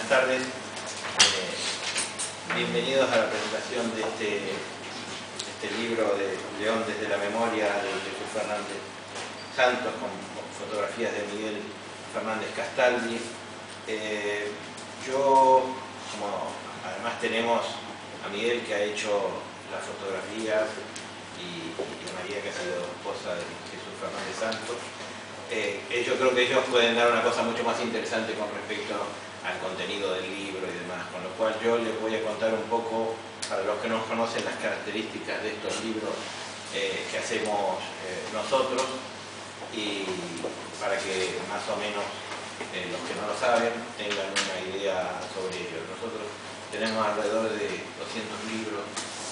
buenas tardes. Bienvenidos a la presentación de este libro de León desde la memoria de Jesús Fernández Santos, con fotografías de Miguel Fernández Castaldi. Como además tenemos a Miguel, que ha hecho las fotografías, y a María, que ha sido esposa de Jesús Fernández Santos, yo creo que ellos pueden dar una cosa mucho más interesante con respecto al contenido del libro y demás, con lo cual yo les voy a contar un poco, para los que no conocen, las características de estos libros que hacemos nosotros, y para que más o menos los que no lo saben tengan una idea sobre ello. Nosotros tenemos alrededor de 200 libros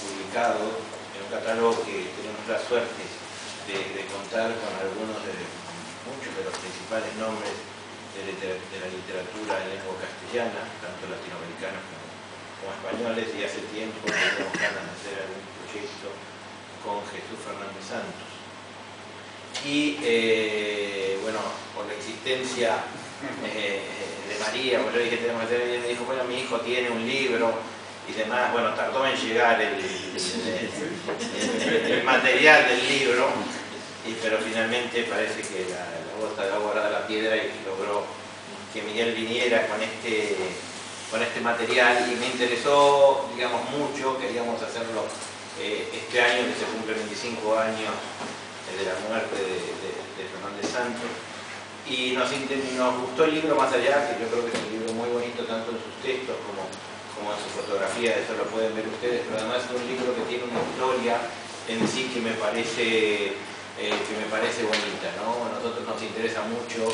publicados en un catálogo que tenemos la suerte de contar con algunos muchos de los principales nombres de la literatura en lengua castellana, tanto latinoamericanos como españoles, y hace tiempo que tenemos ganas de hacer algún proyecto con Jesús Fernández Santos. Y bueno, por la existencia de María, pues yo dije, tenemos que hacer, y me dijo, bueno, mi hijo tiene un libro y demás. Bueno, tardó en llegar el material del libro, pero finalmente parece que la gota de agua da la piedra, y logró que Miguel viniera con este material, y me interesó, digamos, mucho. Queríamos hacerlo este año, que se cumple 25 años de la muerte de Fernández Santos, y nos gustó el libro, más allá que yo creo que es un libro muy bonito, tanto en sus textos como en su fotografía. Eso lo pueden ver ustedes, pero además es un libro que tiene una historia en sí que me parece bonita, ¿no? A nosotros nos interesa mucho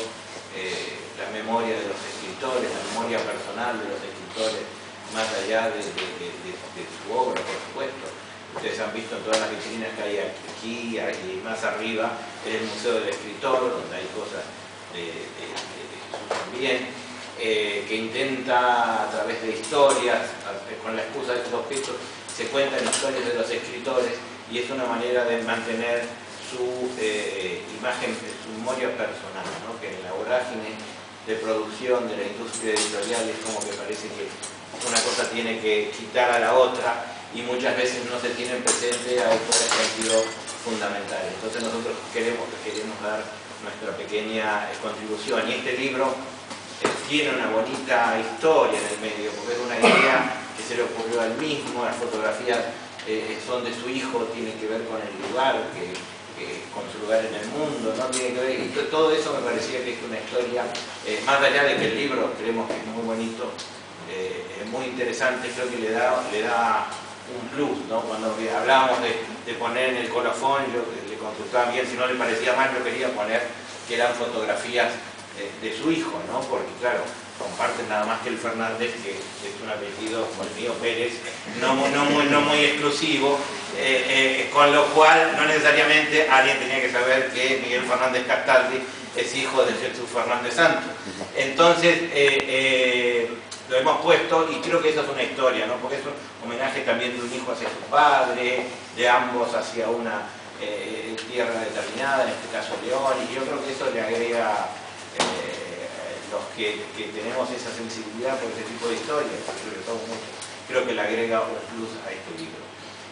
la memoria de los escritores, la memoria personal de los escritores, más allá de su obra, por supuesto. Ustedes han visto en todas las vitrinas que hay aquí y más arriba, el Museo del Escritor, donde hay cosas de Jesús también, que intenta, a través de historias, con la excusa de estos objetos, se cuentan historias de los escritores, y es una manera de mantener su imagen, su memoria personal, ¿no? Que en la vorágine de producción de la industria editorial es como que parece que una cosa tiene que quitar a la otra, y muchas veces no se tienen presente a autores que han sido fundamentales. Entonces nosotros queremos dar nuestra pequeña contribución, y este libro tiene una bonita historia en el medio, porque es una idea que se le ocurrió a él mismo. Las fotografías son de su hijo, tienen que ver con el lugar, con su lugar en el mundo, ¿no? Tiene que ver, y todo eso me parecía que es una historia, más allá de que el libro creemos que es muy bonito, muy interesante. Creo que le da un plus, ¿no? Cuando hablábamos de poner en el colofón, yo le consultaba bien si no le parecía mal, yo quería poner que eran fotografías de su hijo, ¿no? Porque claro, comparten nada más que el Fernández, que es un apellido como el mío, Pérez, no muy exclusivo, con lo cual no necesariamente alguien tenía que saber que Miguel Fernández Castaldi es hijo de Jesús Fernández Santos. Entonces lo hemos puesto, y creo que eso es una historia, ¿no? Porque es un homenaje también de un hijo hacia su padre, de ambos hacia una tierra determinada, en este caso León, y yo creo que eso le agrega, los que tenemos esa sensibilidad por ese tipo de historias, porque somos muchos, creo que le agrega un plus a este libro.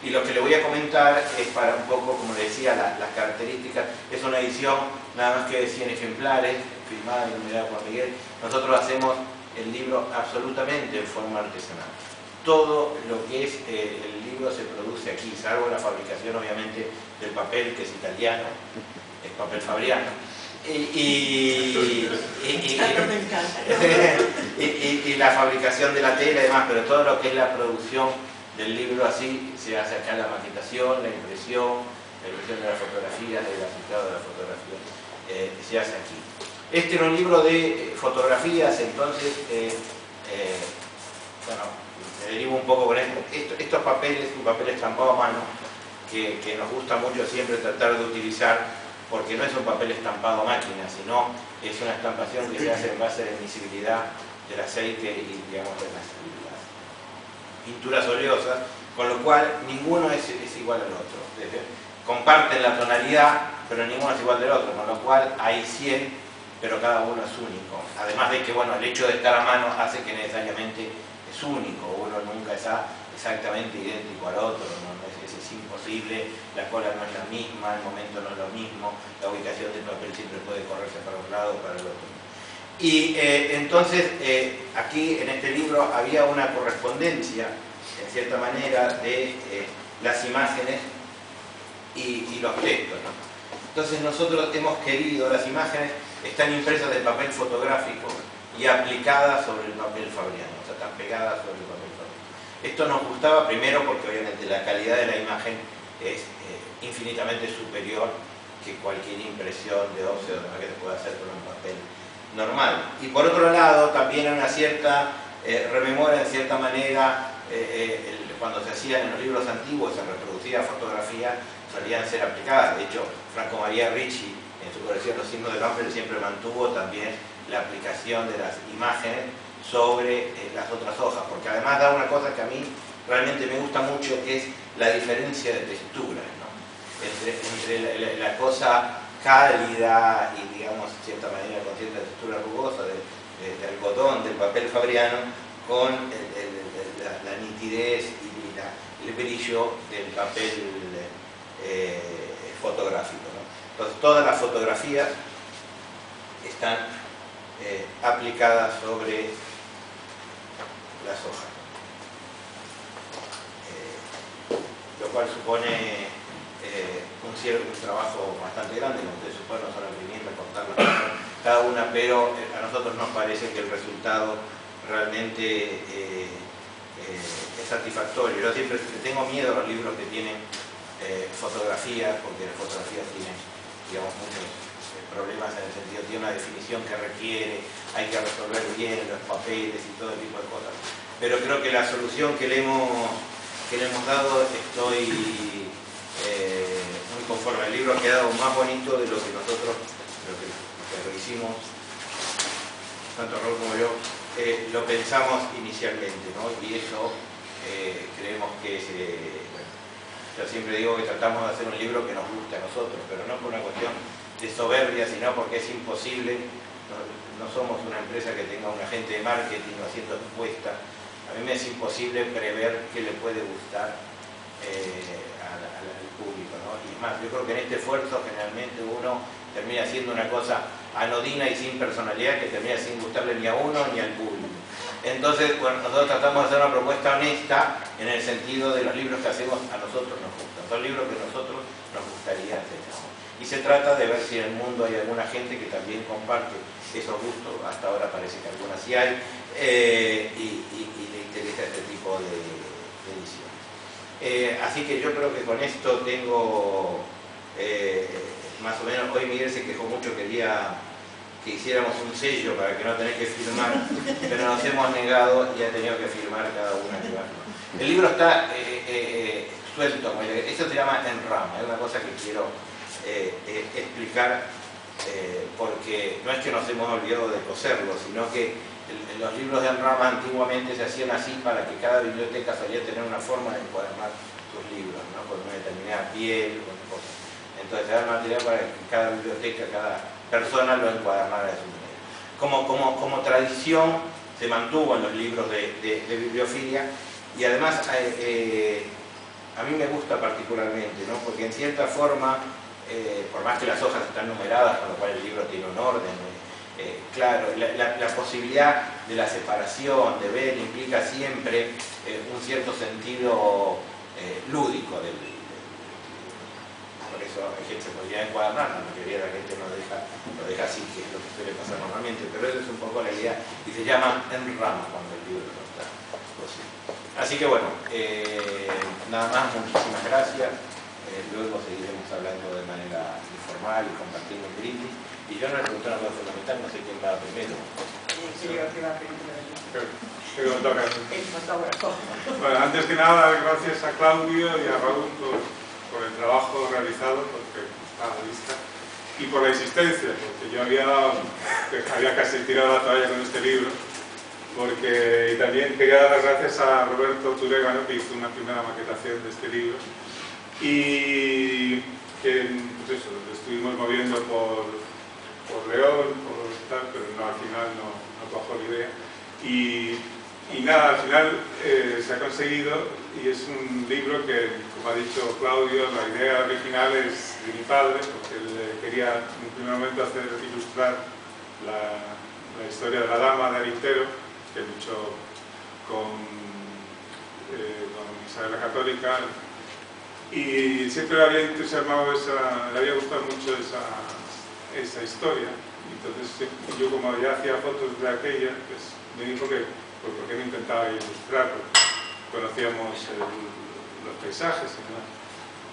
Y lo que le voy a comentar es para un poco, como le decía, las características. Es una edición nada más que de 100 ejemplares, firmada y numerada por Miguel. Nosotros hacemos el libro absolutamente en forma artesanal. Todo lo que es el libro se produce aquí, salvo la fabricación, obviamente, del papel, que es italiano, es papel Fabriano. Y la fabricación de la tela y demás, pero todo lo que es la producción del libro así se hace acá: la maquetación, la impresión de las fotografías, el aplicado de la fotografía, se hace aquí. Este era un libro de fotografías, entonces bueno, me derivo un poco con esto. Estos papeles, un papel estampado a mano, que nos gusta mucho siempre tratar de utilizar, porque no es un papel estampado a máquina, sino es una estampación que se hace en base a la emisibilidad del aceite y, digamos, de las pinturas oleosas, con lo cual ninguno es igual al otro. Comparten la tonalidad, pero ninguno es igual del otro, con lo cual hay 100 pero cada uno es único. Además de que, bueno, el hecho de estar a mano hace que necesariamente es único, uno nunca es exactamente idéntico al otro, ¿no? Es imposible, la cola no es la misma, el momento no es lo mismo, la ubicación del papel siempre puede correrse para un lado o para el otro. Y entonces, aquí en este libro había una correspondencia, en cierta manera, de las imágenes y los textos, ¿no? Entonces nosotros hemos querido, las imágenes están impresas de papel fotográfico y aplicadas sobre el papel fabriano, o sea, están pegadas sobre el papel fabriano. Esto nos gustaba primero porque obviamente la calidad de la imagen es infinitamente superior que cualquier impresión de óxido de que se pueda hacer con un papel normal. Y por otro lado, también una cierta rememora, en cierta manera, cuando se hacían en los libros antiguos, se reproducía fotografía, solían ser aplicadas. De hecho, Franco María Ricci, en su colección Los signos del hombre, siempre mantuvo también la aplicación de las imágenes sobre las otras hojas, porque además da una cosa que a mí realmente me gusta mucho, que es la diferencia de texturas, ¿no? Entre la cosa cálida y, digamos, de cierta manera con cierta textura rugosa de algodón, del papel fabriano, con la nitidez y el brillo del papel fotográfico, ¿no? Entonces todas las fotografías están aplicadas sobre las hojas, lo cual supone un trabajo bastante grande, como ustedes suponen, no solo imprimir, recortarlas cada una, pero a nosotros nos parece que el resultado realmente es satisfactorio. Yo siempre tengo miedo a los libros que tienen fotografías, porque las fotografías tienen, digamos, muchos problemas en el sentido, tiene una definición que requiere, hay que resolver bien los papeles y todo tipo de cosas. Pero creo que la solución que le hemos dado, estoy muy conforme. El libro ha quedado más bonito de lo que nosotros, lo hicimos, tanto Raúl como yo, lo pensamos inicialmente, ¿no? Y eso creemos que es, bueno, yo siempre digo que tratamos de hacer un libro que nos guste a nosotros, pero no por una cuestión de soberbia, sino porque es imposible, no somos una empresa que tenga un agente de marketing haciendo encuestas. A mí me es imposible prever qué le puede gustar al público, ¿no? Y más, yo creo que en este esfuerzo generalmente uno termina haciendo una cosa anodina y sin personalidad que termina sin gustarle ni a uno ni al público. Entonces, bueno, nosotros tratamos de hacer una propuesta honesta en el sentido de los libros que hacemos a nosotros nos gustan, son libros que a nosotros nos gustaría hacer. Y se trata de ver si en el mundo hay alguna gente que también comparte esos gustos, hasta ahora parece que algunas sí hay, y le interesa este tipo de ediciones. Así que yo creo que con esto tengo más o menos. Hoy Miguel se quejó mucho, quería que hiciéramos un sello para que no tenés que firmar, pero nos hemos negado y ha tenido que firmar cada una. El libro está suelto, eso se llama en rama, es una cosa que quiero explicar, porque no es que nos hemos olvidado de coserlo, sino que los libros de rama antiguamente se hacían así para que cada biblioteca solía tener una forma de encuadernar sus libros, ¿no? Con una determinada piel, con cosas. Entonces era material para que cada biblioteca, cada persona lo encuadernara de su manera. Como tradición se mantuvo en los libros de bibliofilia, y además a mí me gusta particularmente, ¿no? Porque en cierta forma, por más que las hojas están numeradas, con lo cual el libro tiene un orden, claro, la posibilidad de la separación, de ver, implica siempre un cierto sentido lúdico del libro. Por eso hay gente que se podría encuadernar, la mayoría de la gente lo deja así, que es lo que suele pasar normalmente, pero eso es un poco la idea, y se llama en rama cuando el libro no está posible. Así que bueno, nada más, muchísimas gracias. Luego seguiremos hablando de manera informal y compartiendo un brindis. Y yo no le pregunté una cosa fundamental, no sé quién va primero. El fotógrafo. Bueno, antes que nada, gracias a Claudio y a Raúl por el trabajo realizado, porque está a la vista, y por la insistencia, porque yo había casi tirado la toalla con este libro, porque y también quería dar las gracias a Roberto Turegano, que hizo una primera maquetación de este libro, y que pues eso, lo estuvimos moviendo por por León, por tal, pero no, al final no cuajó la idea. Y nada, al final se ha conseguido, y es un libro que, como ha dicho Claudio, la idea original es de mi padre, porque él quería en un primer momento ilustrar la historia de la dama de Arintero, que luchó con Isabel la Católica, y siempre le había entusiasmado le había gustado mucho esa historia. Entonces yo, como ya hacía fotos de aquella, pues me dijo que pues, ¿por qué no intentaba ilustrar? Porque conocíamos los paisajes y demás.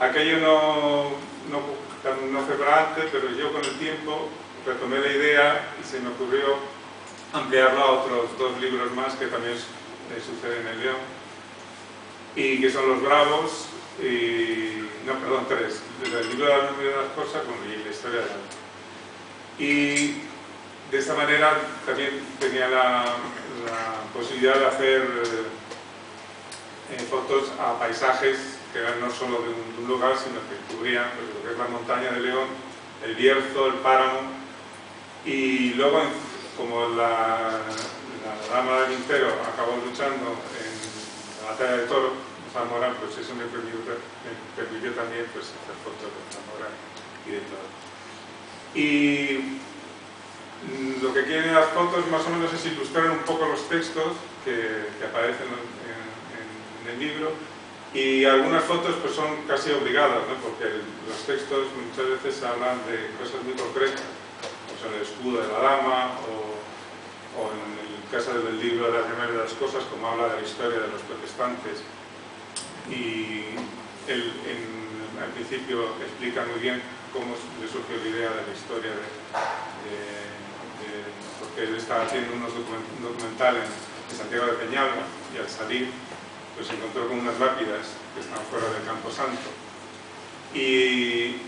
Aquello no fue para antes, pero yo con el tiempo retomé la idea y se me ocurrió ampliarlo a otros 2 libros más que también suceden en León, y que son Los Bravos, no, perdón, 3, el libro de la memoria de las cosas y la historia de la... Y de esta manera también tenía la posibilidad de hacer fotos a paisajes que eran no solo de un lugar, sino que cubrían pues, lo que es la montaña de León, el Bierzo, el páramo, y luego, como la dama de Arintero acabó luchando en la batalla de Toro, Zamora, pues eso me permitió también pues, hacer fotos de Zamora y de Toro. Y lo que quieren las fotos más o menos es ilustrar un poco los textos que aparecen en el libro, y algunas fotos pues son casi obligadas, ¿no? Porque los textos muchas veces hablan de cosas muy concretas, o sea, el escudo de la dama, o en el caso del libro de la memoria de las cosas, como habla de la historia de los protestantes, y al principio explica muy bien cómo le surgió la idea de la historia porque él estaba haciendo un documental en Santiago de Peñalba, y al salir pues se encontró con unas lápidas que estaban fuera del Camposanto, y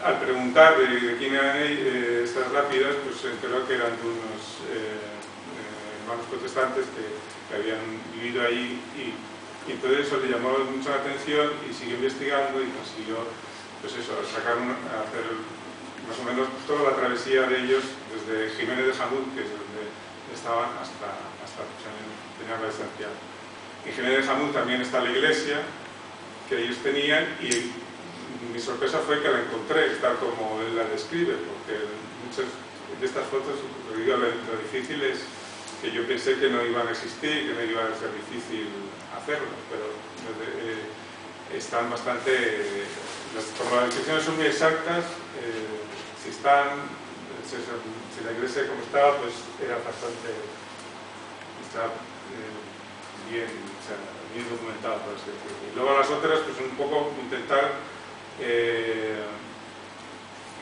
al preguntar de quién eran estas lápidas, pues se enteró que eran de unos hermanos protestantes que habían vivido ahí, y entonces eso le llamó mucho la atención y siguió investigando y consiguió pues eso, hacer más o menos toda la travesía de ellos desde Jiménez de Jamut, que es donde estaban, hasta Peñalba de Santiago. En Jiménez de Jamut también está la iglesia que ellos tenían, y mi sorpresa fue que la encontré tal como él la describe, porque muchas de estas fotos, lo difícil es que yo pensé que no iban a existir, que no iba a ser difícil hacerlo, pero están bastante... como las descripciones son muy exactas, si la iglesia como estaba, pues era bastante... está bien, o sea, bien documentado, por así decirlo. Y luego las otras, pues un poco intentar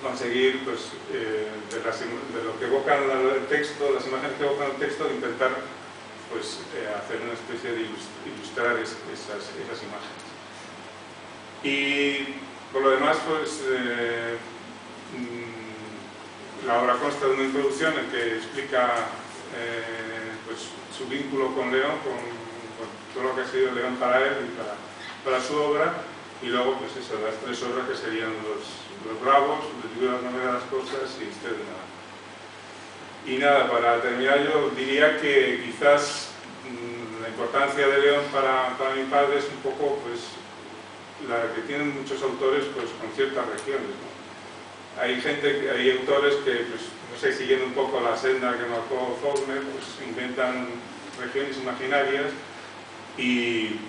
conseguir, pues, de lo que evocan el texto, las imágenes que evocan el texto, de intentar, pues, hacer una especie de ilustrar esas imágenes. Y por lo demás, pues, la obra consta de una introducción en que explica pues, su vínculo con León, con todo lo que ha sido León para él y para su obra, y luego pues eso, las 3 obras que serían los Bravos, el libro de la memoria de las cosas y Historia de nada. Y nada, para terminar yo diría que quizás la importancia de León para mi padre es un poco pues la que tienen muchos autores pues con ciertas regiones, ¿no? Hay autores que, pues, no sé, siguiendo un poco la senda que marcó Faulkner, pues inventan regiones imaginarias y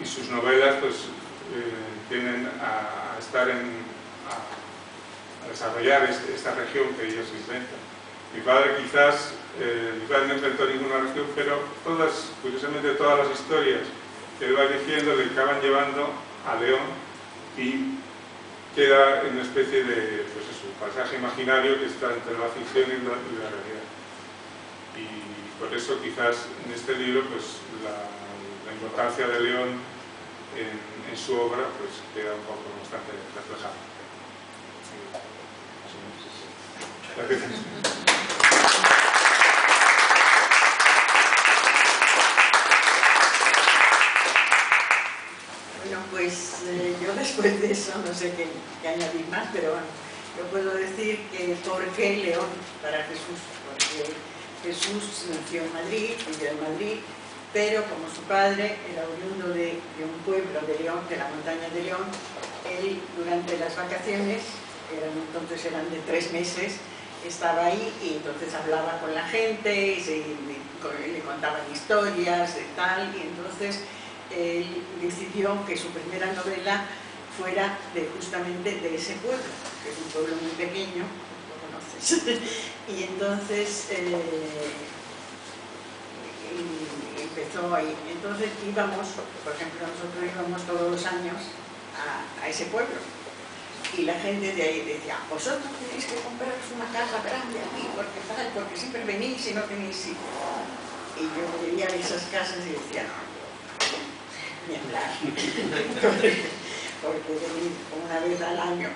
sus novelas pues tienden a desarrollar esta región que ellos inventan. Mi padre no inventó ninguna región, pero curiosamente todas las historias que él va eligiendo le acaban llevando a León, y queda en una especie de pues eso, paisaje imaginario que está entre la ficción y la realidad. Y por eso quizás en este libro pues la importancia de León en su obra pues queda un poco bastante reflejada. Gracias. Bueno, pues yo después de eso no sé qué añadir más, pero bueno, yo puedo decir que ¿por qué León para Jesús? Porque Jesús nació en Madrid, vivió en Madrid, pero como su padre era oriundo de un pueblo de León, de la montaña de León, él durante las vacaciones, entonces eran de 3 meses, estaba ahí y entonces hablaba con la gente, y le contaban historias y tal, y entonces él decidió que su primera novela fuera justamente de ese pueblo, que es un pueblo muy pequeño, lo conoces, y entonces empezó ahí. Entonces íbamos, por ejemplo, nosotros íbamos todos los años a ese pueblo, y la gente de ahí decía, vosotros tenéis que compraros una casa grande aquí, porque siempre venís y no tenéis sitio. Y yo veía esas casas y decía, no, ni hablar. Porque venir una vez al año,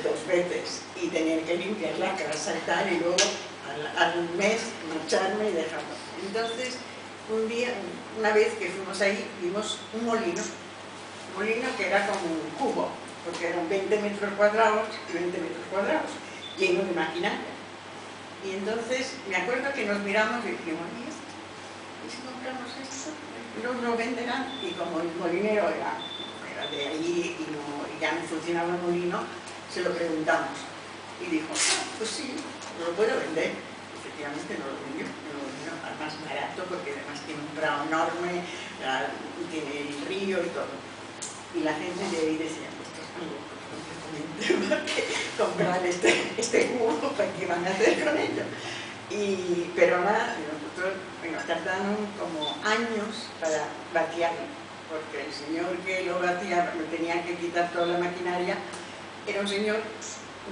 2 veces, y tener que limpiar la casa y tal, y luego al mes marcharme y dejarlo. Entonces, un día, una vez que fuimos ahí, vimos un molino que era como un cubo, porque eran 20 metros cuadrados y 20 metros cuadrados, lleno de maquinaria. Y entonces, me acuerdo que nos miramos y dijimos, ¿y si compramos esto? Lo venderán. Y como el molinero era de allí y ya no funcionaba el molino, se lo preguntamos. Y dijo, pues sí, lo puedo vender. Efectivamente no lo vendió, al más barato, porque además tiene un prado enorme, tiene el río y todo. Y la gente de ahí decía, estos son locos completamente, porque comprar este cubo, ¿qué van a hacer con ello? Pero nada, nosotros tardaron como años para vaciarlo, porque el señor que lo vaciaba, lo tenía que quitar toda la maquinaria, era un señor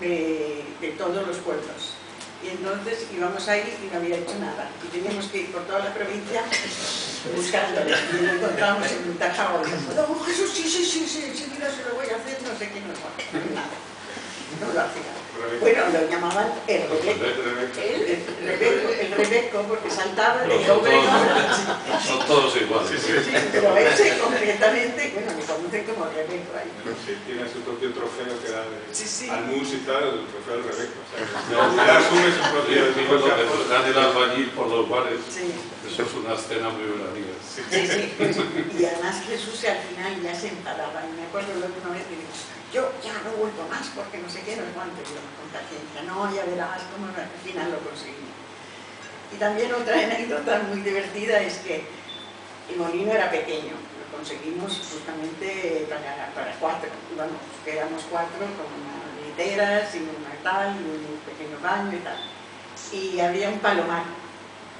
de todos los pueblos. Y entonces íbamos ahí y no había hecho nada. Y teníamos que ir por toda la provincia buscándolo. Y lo encontramos en un tajado. Y dijimos, no, Jesús, sí, mira, se lo voy a hacer, no sé qué, no nada. No lo hacía. Bueno, lo llamaban el Rebeco. El Rebeco, porque saltaba de hombre. Son todos iguales. Sí, pero ese concretamente, bueno, me conocen como Rebeco ahí. Sí, tiene su propio trofeo que da al Sí. mus y tal, el trofeo del Rebeco. O sea, ya asume su propio Lo que hace el albañil por los bares. Sí. Eso es una escena muy veraniega. Sí. Y además Jesús al final ya se enfadaba. Y me acuerdo la última vez que dijo, yo ya no vuelvo más porque no sé qué, no sé cuánto. Y yo con paciencia, no, ya verás cómo al final lo conseguí. Y también otra anécdota muy divertida es que el molino era pequeño. Lo conseguimos justamente para 4. Vamos, que éramos 4 con una litera, sin un tal, y un pequeño baño y tal. Y había un palomar.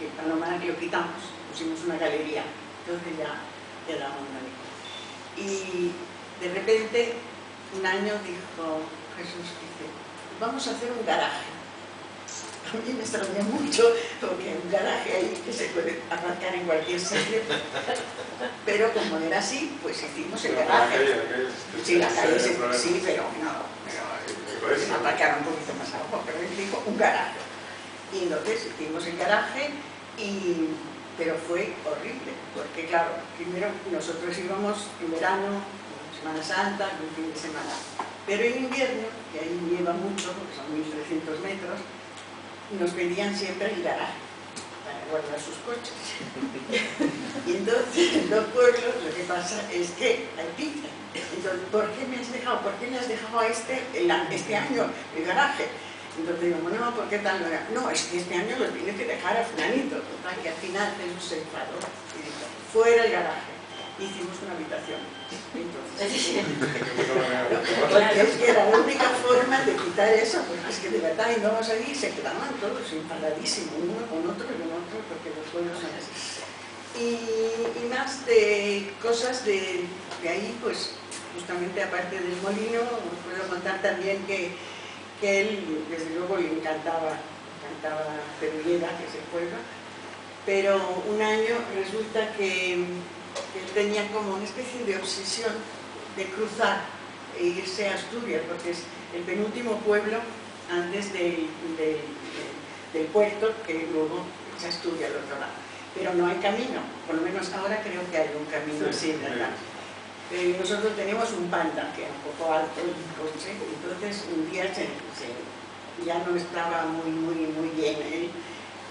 Y el palomar lo quitamos, pusimos una galería. Entonces ya quedaba un galería. Y de repente, un año dijo Jesús, dice, vamos a hacer un garaje. A mí me extrañó mucho, porque un garaje ahí que se puede aparcar en cualquier sitio. Pero como era así, pues hicimos el garaje. Sí, la calle sí, pero no, aparcar un poquito más abajo, pero él dijo un garaje. Y entonces hicimos el garaje, pero fue horrible, porque claro, primero nosotros íbamos en verano, Semana Santa, un fin de semana, pero en invierno, que ahí nieva mucho, porque son 1300 metros, nos pedían siempre el garaje para guardar sus coches. Y entonces en los pueblos lo que pasa es que hay pinta. Entonces, ¿por qué me has dejado a este año el garaje? Entonces digo, no, ¿por qué tal? No, es que este año lo tienes que dejar a fulanito. Total, que al final Jesús se enfadó y dijo, fuera el garaje. Hicimos una habitación. Entonces, porque es que era la única forma de quitar eso, porque es que de verdad íbamos ahí y se quedaban todos enfadadísimos, uno con otro y con otro, porque los pueblos son así. Y más de cosas de ahí, pues justamente aparte del molino, os puedo contar también que él, desde luego, le encantaba Perullera, que es el pueblo, pero un año resulta que él tenía como una especie de obsesión de cruzar e irse a Asturias, porque es el penúltimo pueblo antes del puerto, que luego es Asturias al otro lado. Pero no hay camino, por lo menos ahora creo que hay un camino así, ¿verdad? nosotros teníamos un Panda que era un poco alto en el coche, entonces un día ya no estaba muy bien él,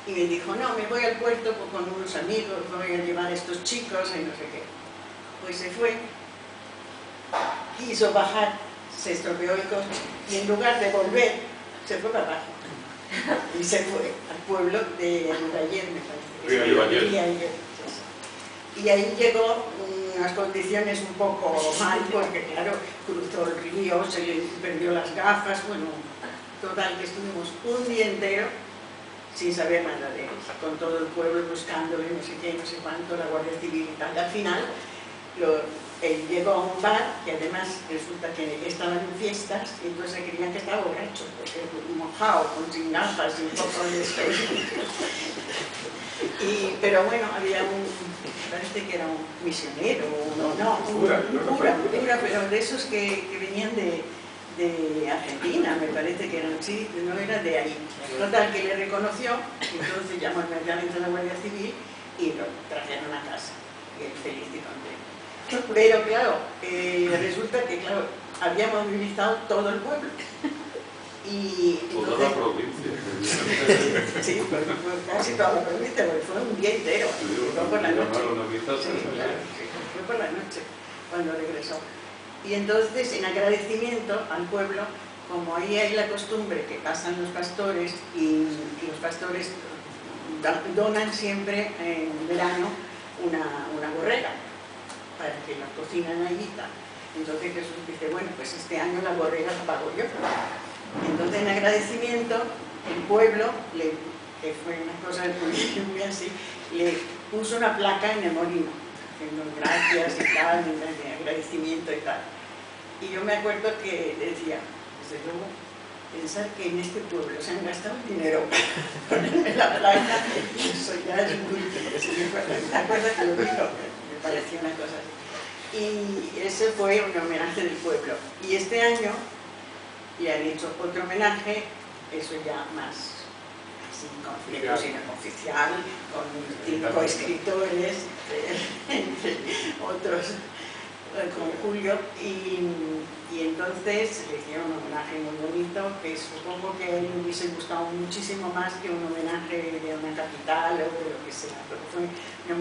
y me dijo, no, me voy al puerto con unos amigos, voy a llevar a estos chicos y no sé qué. Pues se fue, quiso bajar, se estropeó el coche y en lugar de volver, se fue para abajo y se fue al pueblo de Urayer, me parece. Urayer. Y ahí llegó en unas condiciones un poco mal, porque claro, cruzó el río, se le perdió las gafas, bueno, total que estuvimos un día entero sin saber nada de él, con todo el pueblo buscándole, no sé qué, no sé cuánto, la Guardia Civil y tal. Al final, él llegó a un bar, que además resulta que estaban en fiestas, y entonces se creían que estaba borracho, porque mojado, con sin gafas y un poco de esto. Pero bueno, había parece que era un misionero, un cura, pero de esos que venían de Argentina, me parece que eran, sí, no era de ahí. Total, que le reconoció, entonces llamó inmediatamente a la Guardia Civil y lo trajeron a casa, y él feliz y contento. Pero claro, resulta que claro, había movilizado todo el pueblo. Y toda la provincia. Sí, casi toda la provincia, porque fue un día entero. Fue por la noche. Fue por la noche cuando regresó. Y entonces, en agradecimiento al pueblo, como ahí hay la costumbre que pasan los pastores, y los pastores donan siempre en verano una borrega para que la cocinan allí y tal. Entonces Jesús dice, bueno, pues este año la borrega la pago yo. Entonces, en agradecimiento, el pueblo, que fue una cosa muy así, le puso una placa en el molino, haciendo gracias y tal, de agradecimiento y tal. Y yo me acuerdo que decía, desde luego, pensar que en este pueblo se han gastado dinero para ponerme la placa, eso ya es muy... ¿Te acuerdas que lo dijo? Me pareció una cosa así. Y ese fue un homenaje del pueblo. Y este año le han hecho otro homenaje, eso ya más oficial, con 5 escritores, entre otros, con Julio, y entonces le hicieron un homenaje muy bonito, que supongo que a él le hubiese gustado muchísimo más que un homenaje de una capital o de lo que sea, pero fue un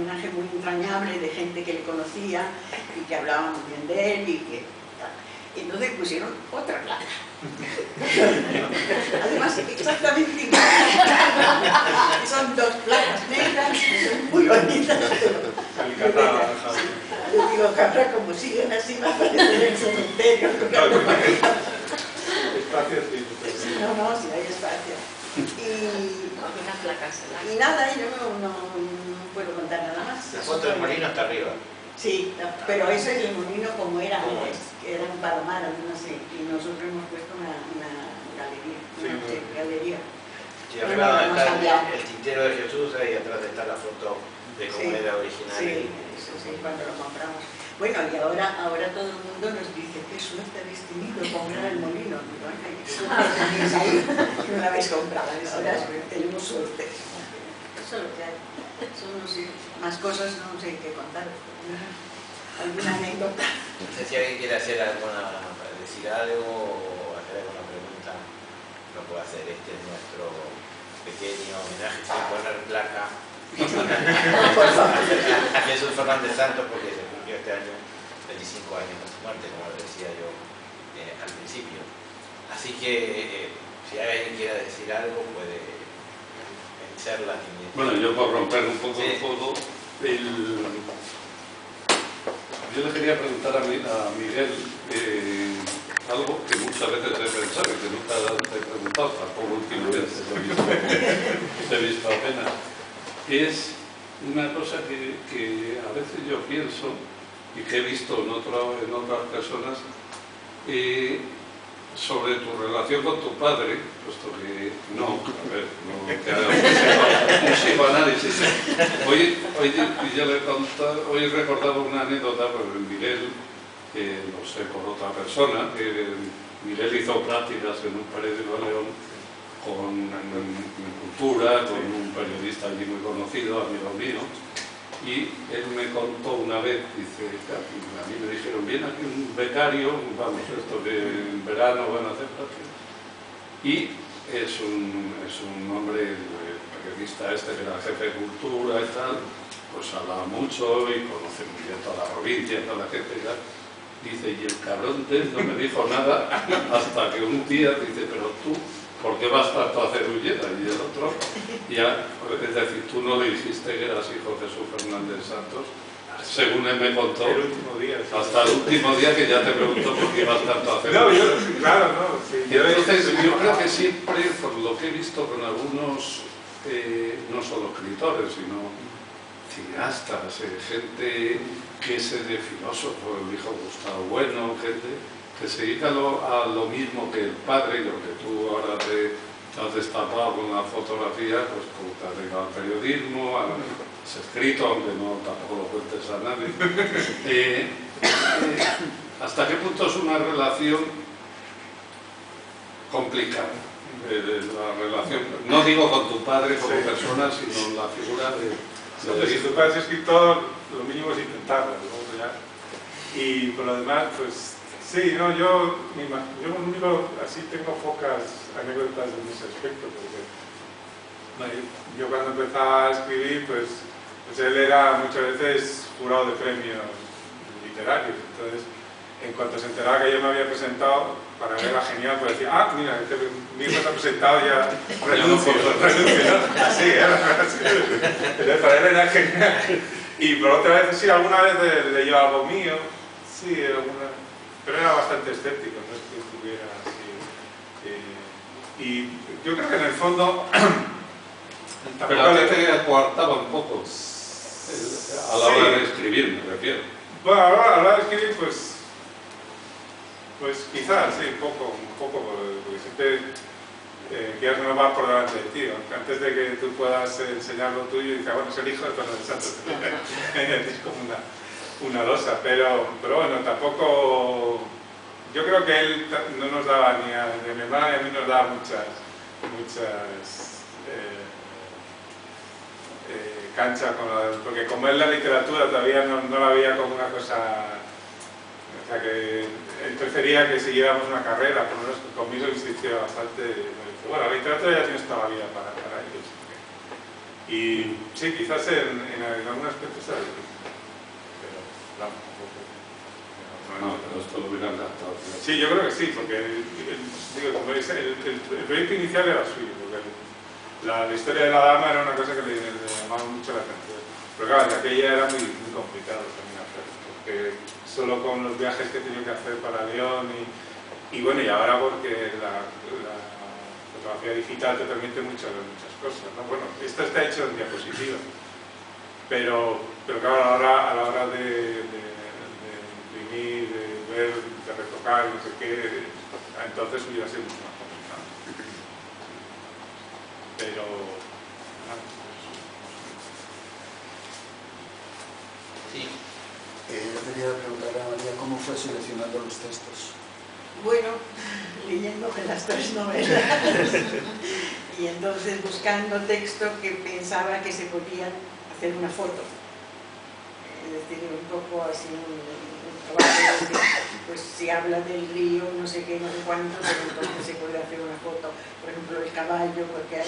homenaje muy entrañable de gente que le conocía y que hablaba muy bien de él y que tal. Entonces pusieron otra placa. Además, exactamente igual. Son 2 placas negras, son muy bonitas. Yo digo, cabra, como siguen así, va a parecer el cementerio. Espacio, sí. No, sí hay espacio. Y nada, yo no puedo contar nada más. La foto del molino está arriba. Sí, pero ese es el molino como era antes, que era un palomar, no sé, y nosotros hemos puesto una galería. Galería. Sí, arriba está el tintero de Jesús, ahí atrás está la foto de cómo era original. Sí, eso sí, cuando lo compramos. Bueno, y ahora todo el mundo nos dice, qué suerte habéis tenido comprar el molino. Digo, ay, qué suerte tenéis ahí, que no lo habéis comprado. Ahora tenemos suerte. Eso es lo que hay. Son, no sé, más cosas no sé qué contar. ¿Alguna anécdota? No sé si alguien quiere decir algo o hacer alguna pregunta, lo puede hacer. Este es nuestro pequeño homenaje sin poner placa a Jesús Fernández Santos, porque se cumplió este año 25 años de su muerte, como lo decía yo al principio. Así que si alguien quiere decir algo, puede vencer la timidez. Bueno, yo por romper un poco el fuego, yo le quería preguntar a Miguel algo que muchas veces he pensado y que nunca te he preguntado, tampoco últimamente lo he visto apenas. Es una cosa que a veces yo pienso y que he visto en otras personas sobre tu relación con tu padre, puesto que no que haga un psicoanálisis. Hoy recordaba una anécdota por Miguel, no sé, por otra persona, que Miguel hizo prácticas en un periódico de León en cultura, con un periodista allí muy conocido, amigo mío, Y él me contó una vez, dice, a mí me dijeron, viene aquí un becario, vamos, esto que en verano van a hacer prácticas. Y es un hombre, el periodista este que era jefe de cultura y tal, pues hablaba mucho y conoce muy bien toda la provincia, toda la gente y tal. Dice, y el cabrón de él no me dijo nada hasta que un día dice, pero tú, ¿por qué vas tanto a hacer Ullera? Y el otro, ya, es decir, tú no le dijiste que eras hijo de Jesús Fernández Santos, según él me contó, el último día, sí. hasta el último día que ya te preguntó por qué ibas tanto a hacer No, Ullera. claro, no. Sí, Y entonces yo creo que siempre, por lo que he visto con algunos, no solo escritores, sino cineastas, gente que es de filósofo, el hijo Gustavo Bueno, gente que se dedica a lo mismo que el padre, y lo que tú ahora te has destapado con la fotografía, pues como te has dedicado al periodismo, has escrito, aunque no tampoco lo cuentes a nadie. ¿Hasta qué punto es una relación complicada? La relación, no digo con tu padre como persona, sino la figura de si tu padre es escritor, lo mínimo es intentarlo, ¿no? Y por lo demás, pues sí, no, yo lo único, así tengo pocas anécdotas en ese aspecto, porque yo cuando empezaba a escribir, pues él era muchas veces jurado de premios literarios, entonces en cuanto se enteraba que yo me había presentado, para él era genial, pues decía, ah, mira, mi hijo se ha presentado, ya renuncio, ¿no? Así, entonces para él era genial. Y por otra vez, sí, alguna vez leyó algo mío, sí, pero era bastante escéptico, no es que estuviera así. Y yo creo que en el fondo... Pero a ti te coartaba un poco a la hora de escribir, me refiero. Bueno, a la hora de escribir, pues quizás, sí, un poco, porque siempre quieras no va por delante de ti, ¿no? Antes de que tú puedas enseñar lo tuyo y dices, bueno, es el hijo de Fernández Santos, es como una losa, pero bueno, tampoco, yo creo que él no nos daba ni a mi hermana ni a mí nos daba muchas cancha porque como él la literatura todavía no la veía como una cosa, o sea que él prefería que siguiéramos una carrera, por lo menos conmigo insistió bastante, me dice, bueno, la literatura ya tienes toda la vida para ellos. Y sí, quizás en algún aspecto sea difícil, pero no, tampoco. No, pero esto lo hubieran adaptado. Sí, yo creo que sí, porque digo, como dice, el proyecto inicial era suyo, porque la historia de la dama era una cosa que le llamaba mucho la atención. Pero claro, aquella era muy complicado también hacer, porque solo con los viajes que tenía que hacer para León y bueno, y ahora porque la fotografía digital te permite muchas cosas, ¿no? Bueno, esto está hecho en diapositiva, pero claro, a la hora de imprimir, de ver, de retocar, no sé qué, entonces hubiera sido mucho más complicado. Pero... Sí. Yo quería preguntarle a María cómo fue seleccionando los textos. Bueno, leyendo las 3 novelas y entonces buscando textos que pensaba que se podían hacer una foto. Es decir, un poco así un trabajo de, pues si habla del río, no sé qué, no sé cuánto, pero entonces se puede hacer una foto. Por ejemplo, el caballo, porque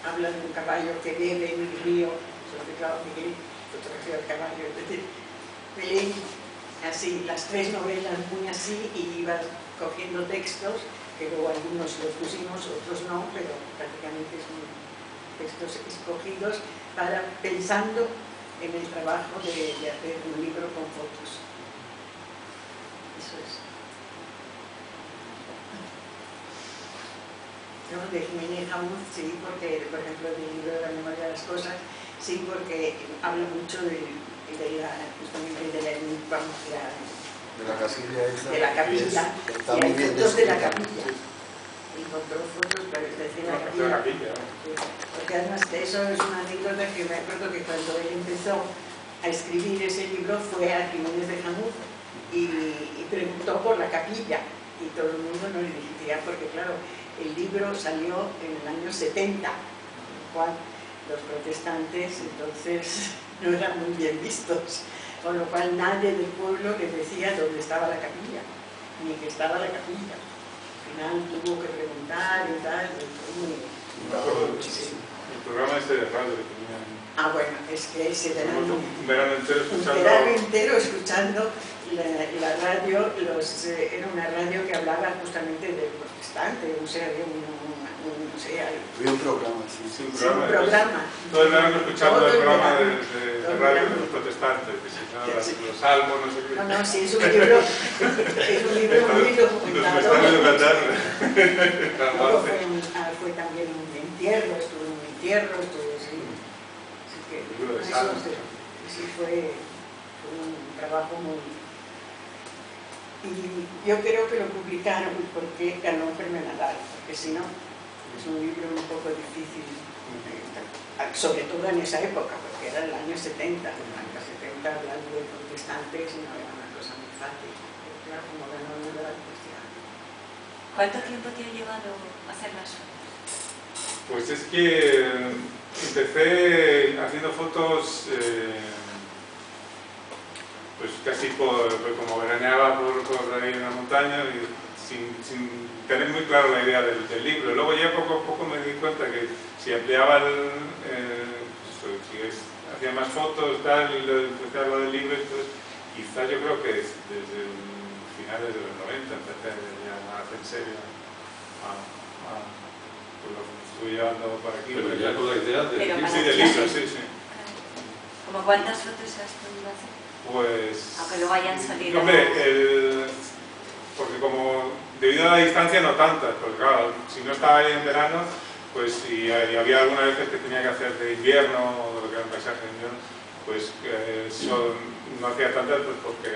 habla de un caballo que bebe en el río, sobre claro, Miguel fotografía del caballo, es decir, leí así las 3 novelas muy así y iba cogiendo textos, que luego algunos los pusimos, otros no, pero prácticamente son textos escogidos pensando en el trabajo de hacer un libro con fotos. Eso es. ¿No? De Jiménez Jamuz, sí, porque, por ejemplo, del libro de la memoria de las cosas, sí, porque habla mucho justamente de la casilla esa. De la capilla. Está Y muy hay bien fotos de la descrita. capilla. Encontró fotos, pero es decir, la la capilla. capilla. Porque además de eso es una anécdota que me acuerdo que cuando él empezó a escribir ese libro fue a Jiménez de Jamuz y preguntó por la capilla y todo el mundo no le dijera porque claro, el libro salió en el año 70, lo cual los protestantes entonces no eran muy bien vistos, con lo cual nadie del pueblo les decía dónde estaba la capilla, ni que estaba la capilla. Al final tuvo que preguntar y tal, y fue muy... El programa este de radio que tenían... Ah, bueno, es que ese verano... Un verano entero escuchando... Un verano entero escuchando la radio, era una radio que hablaba justamente del protestante, o sea, había había un programa, sí. Sí, un programa. Todo el verano escuchando el programa de todo el radio verano. de los protestantes, que se llama Sí. Los Salmos, no sé qué. No, sí, es un libro muy documentado. Luego fue también un entierro, estuvo en un entierro, estuvo así. Así que Libro de eso Salmos. sí fue un trabajo muy... Y yo creo que lo publicaron porque ganó un premio Nadal, porque si no, es un libro un poco difícil, sobre todo en esa época, porque era el año 70, en los años 70 hablando de protestantes no era una cosa muy fácil. Pero claro, como ganó el Nadal, pues ya. ¿Cuánto tiempo te ha llevado hacer las fotos? Pues es que empecé haciendo fotos, pues casi como veraneaba por ahí en la montaña y sin tener muy claro la idea del libro. Luego ya poco a poco me di cuenta que si ampliaba si hacía más fotos tal, y empecé a hablar del libro, entonces quizás yo creo que desde finales de los 90 empecé ya más en serio pues lo estuve llevando para aquí. Pero ya con la idea de... Pero Sí, del libro, sí. ¿Cómo cuántas fotos has podido hacer? Pues... Aunque luego hayan salido... Hombre, porque como debido a la distancia no tantas, porque claro, si no estaba ahí en verano, pues y había algunas veces que tenía que hacer de invierno o de lo que era un paisaje de invierno, pues no hacía tantas pues porque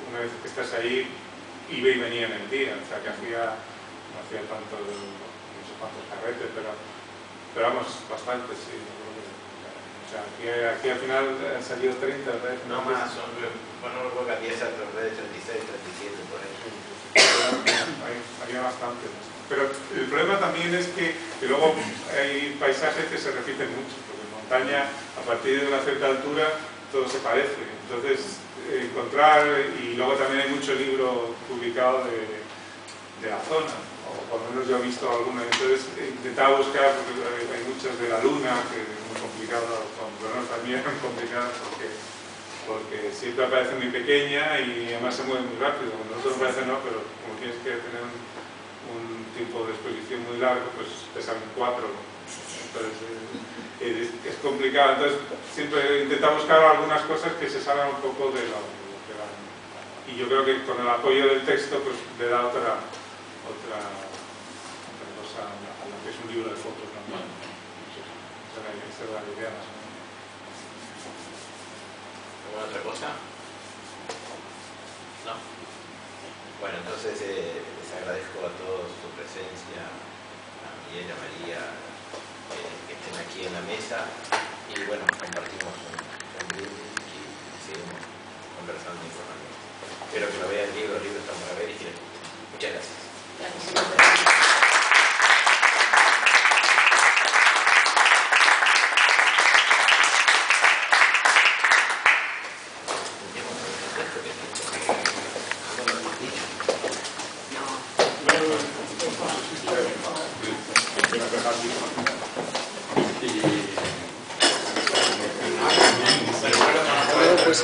una vez que estás ahí iba y venía en el día, o sea que no hacía tanto, no sé cuántos carretes, pero vamos, bastante, sí. O sea, aquí al final han salido 30 veces. No más, bueno, no recuerdo que 10 alrededor de 36, 37 por ahí. Había bastante. Pero el problema también es que luego hay paisajes que se repiten mucho, porque en montaña, a partir de una cierta altura, todo se parece. Entonces, encontrar, y luego también hay mucho libro publicado de la zona, o por lo menos yo he visto algunos. Entonces, intentaba buscar, porque hay muchos de la luna, que es muy complicado, bueno, también es complicado porque siempre aparece muy pequeña y además se mueve muy rápido. Nosotros parece no, pero como tienes que tener un tiempo de exposición muy largo, pues te salen 4. Entonces es complicado. Entonces siempre intentamos buscar algunas cosas que se salgan un poco de lo que dan. Y yo creo que con el apoyo del texto pues le da otra cosa a lo que es un libro de fotos normal. Esa es la idea más o menos. ¿Alguna otra cosa? No. Bueno, entonces les agradezco a todos su presencia, a Miguel, a María, que estén aquí en la mesa y bueno, compartimos un brindis y seguimos conversando informalmente. Espero que lo vean el libro está para ver y que les guste. Muchas gracias. Gracias. Pues,